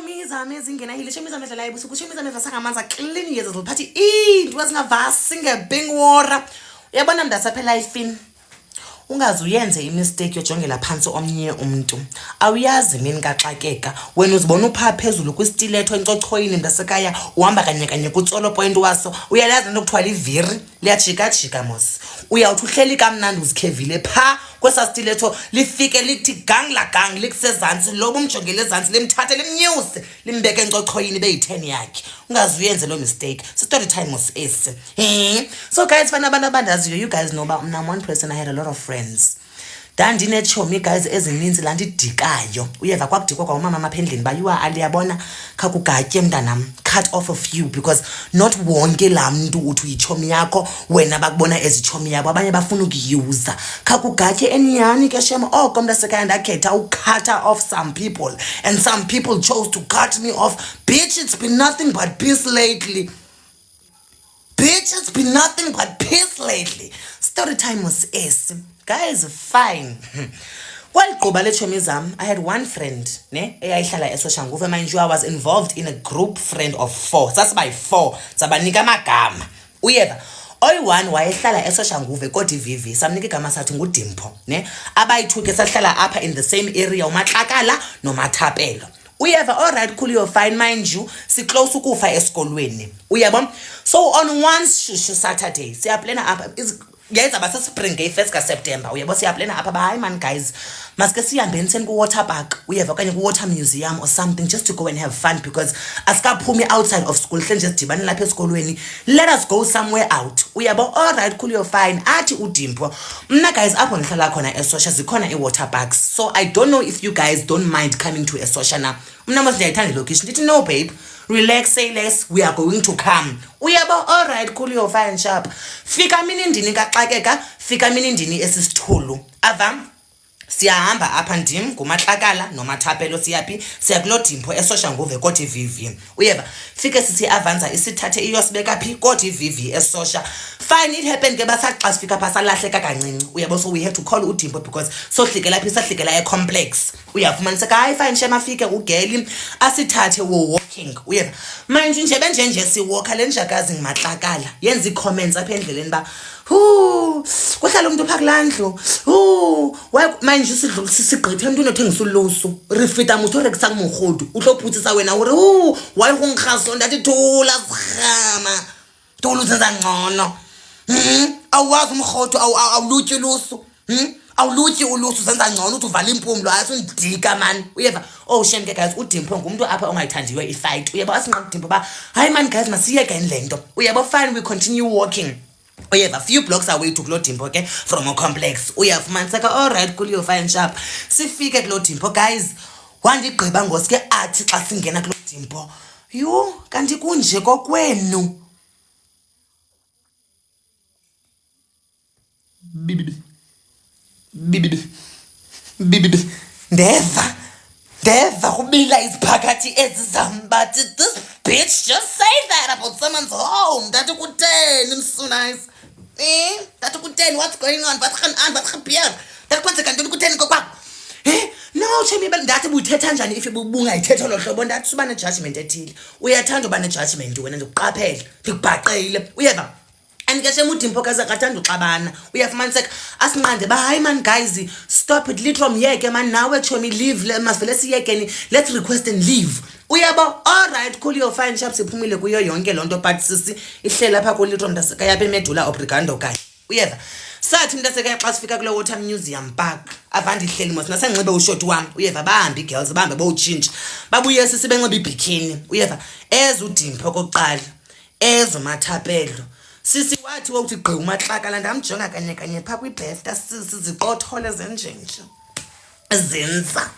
Mizame ezingena hile shemizame dlala ibusuku shemizame vasangamanzi clean years ziliphathi into esingavasi ngebing water. Uyabona mndasa phela ifini ungaze uyenze imistake yojongela phansi omnye umuntu. Awuyazi mina kaxakeka wena uzibona upha phezulu kwistiletho encochoyini mntasekhaya uhamba kanye kanye kutsolo point waso uyalazi into kuthiwa liviri liyajika jika mos. Uyawuthi uhleli kamnandi uzikhevile pha kwesa stiletho lifike lithi gang la gang likusezantsi lobo umjongele ezantsi limthathe limnyuse limbeke encochoyini beyi-10 yakhe. Ungaze uyenze lo mistake. Story time was ese. So guys, fana abantu abandaziyo, you guys know about I'm one person, I had a lot of friends. Ndandinetshomi guys ezininzi laa ndidikayo. Uyeva kwakudikwa kwa umama amaphendleni bayuwa aliyabona khakugatye mntanam, cut off a few because not wonke laa mntu uthi uyitshomi yakho wena bakubona ezitshomi yabo abanye bafuna ukuyuza. Khakugatye enyani ke shem oko mntasekhaya ndakhetha ukukhatha off some people and some people chose to cut me off. Bitch, it's been nothing but peace lately. Bitch, it's been nothing but peace lately. Story time was ace. Guys, fine. Well, I had one friend, ne? Mind you, I was involved in a group friend of 4. That's by 4. Sabanika magama. Uyeva. Oyi-1 wayehlala eSoshanguve kodi Vivi samnika igama sathi nguDimpho, ne? Abayi-2 ke sahlala apha in the same area uMatlakala noMathapelo. Uyeva, all right, cool, you're fine, mind you, si close ukufa esikolweni. Uyabona? So on one Saturday, siyaplana apha guys abase spring gay 1st September. Uyabo siyaplana apha ba hi man guys. Maske sihambeni seni ku water park. Uyeva okanye ku water museum or something just to go and have fun because asikaphumi outside of school hle nje sidibane lapha esikolweni. Let us go somewhere out. Uyabo, all right, cool, you're fine. Athi uDimpho. Mna guys apho ngihlala khona eSosha zikhona i-water parks. So I don't know if you guys don't mind coming to eSosha now. Mna mos ndiyayithanda location. Ndithi no babe. Relax, say less, we are going to come. Uyabo, all right, cool, you're fine, sharp. Fika mini ndini kaxakeka, fika mini ndini esisithulu. Avam, siyahamba apha ndim nguMatlakala noMathapelo siyaphi siyakulo Dimpho eSoshanguve kodi Vivi. Uyeva, fike sithi avanza isithathe iyosibeka phi kodi Vivi eSosha. Fine, it happened ke basaxa sifika pha salahleka kancinci. Uyabo, so we had to call uDimpho because sohlikela phi sahlikela ecomplex. Uyafumaniseka hayi fine shema fike ugeli asithathe wo walking. Uyeva, manje nje benjenje siwalka lenjakazi nguMatlakala yenza icomments apha endleleni ba kuhlala umuntu pha kulandlu manje sidlula sisigqithe umuntu unothengisa ulusu rifita mutho rekisa kumurhudu uhlophutsisa wena uri wayihungikhaso ndathi thula zirhama thula uzenza ngcono awazi umrhodo awulutyi ulusu awulutyi ulusu zenza ngcono uthi uvala impumlo asundika man. Uyeva, oh shame ke guys uDimpho ngumuntu apha ongayithandiwe ifight. Uyeba asinqaba uDimpho ba hayi man guys masiyeke lento. Uyeba, fine, we continue walking. Uyeva, few blocks away to kulo Dimpho ke from a complex. Uyafumaniseka all right, cool, you're fine, sharp. Sifike kulo Dimpho guys wandigqiba ngoske athi xa singena kulo Dimpho, yho kanti kunje kokwenu. Ndeva kubila iziphakathi ezizam, but this bitch just say that about someone's home. That kutheni msunayise? That kutheni, what's going on? What happened? That kwenzeka ntoni kutheni kokwakho? No, chemi ndathi buthetha njani if ubungayithetha lo hlobo ndathi suba ne-judgment ethile. Uyathanda uba ne-judgment wena nje uqaphele ndikubhaqile. Uyeva, and ke shem uDimpho kaze akathanda uxabana. Uyafumaniseka asinqande ba hayi man guys stop it little myeke man nawe chomi leave masivele siyekeni let's request and leave. Uyabo, all right, cool, you're fine, sharp, siphumile kuyo yonke lonto but sisi ihlela pha ku little mntaseka yapha eMedula Obrigado kanye. Uyeva, sathi mntaseka xa sifika kulo water museum park avandi ihleli mos nasenxibe ushoti wami. Uyeva, bahambe girls bahambe bowutshintsha babuye sisi benxibe ibikini. Uyeva, eza uDimpho kokuqala eza uMathapelo sisi wathi wokuthi gqi uMatlakala ndamjonga kanye kanye pha kwibhefta siziqothole zenjenje zenza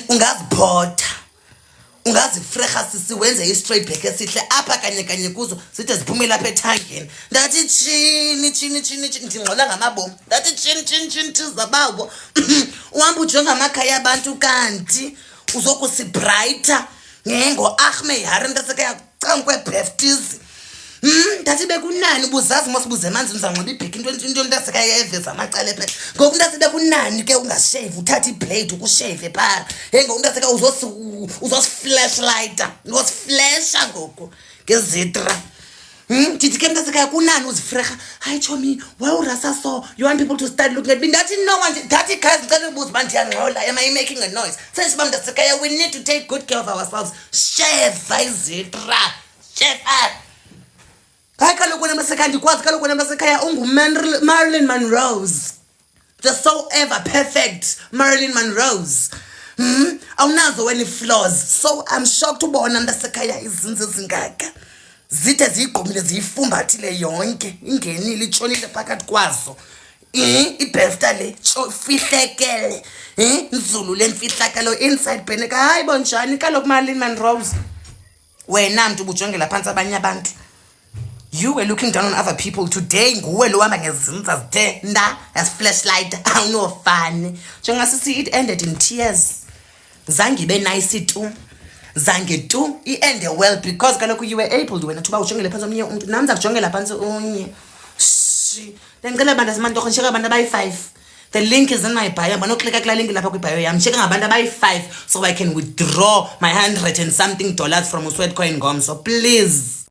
ungaziphotha ungazifreha sisi wenze i-straight back esihle apha kanye kanye kuzo zide ziphume lapha ethangeni. Ndathi chini ndingxola ngamabomu ndathi chini tizababo uhamba ujonga amakhaya abantu kanti uzokusibrighter ngo-Ahmed Yari ntaseke yaqankwe beftizi Ndathi bekunani ubuzazi mosibuze manzi uzanxiba ibheki into ntasekhaya eveza amacala phela. Ngoku ntase bekunani ke ungashave uthatha iblade ukushave phaa. Hey ngoku ntaseka uzosiflashlighta. Uzosiflasha ngoku ngezitra. Ndithi ke mntasekhaya kunani uzifreha. Hayi chomi, why urasa so? You want people to start looking at me? Ndathi no one. Ndathi guys ngicela ubuza uba ndiyangxola. Am I making a noise? Says uba mntasekhaya, we need to take good care of ourselves. Shave izitra. Shave up. Hayi kaloku wena mntasekhaya ndikwazi kaloku wena mntasekhaya Marilyn Monroe's. The so ever perfect Marilyn Monroe's. Awunazo wena flaws. So I'm shocked ubona mntasekhaya izinto zingaka. Zithe ziyigqumile ziyifumbathile yonke ingenile itshonile phakathi kwazo. Ibefta le fihlekele. Nzulu le mfihlakalo inside Beneka. Hayi bonjani kaloku Marilyn Monroe's. Wena mntu ubujongela phansi abanye abantu. You were looking down on other people today. Nguwe lo hamba ngezinto zithe nda as flashlight awunofani. Njengoba sisi it ended in tears. Zange ibe nice tu. Zange tu iende well because kaloku you were able wena thuba ujongele phansi omnye umuntu nami zakujongela phansi unye. Ndicela abantu asemantorho ndisheka abantu abayi-5. The link is in my bio. Banoklikka kula link lapha kwibio yam. Ndisheka ngabantu abayi-5 so I can withdraw my $100 and something from Sweatcoin Ngomso. Please.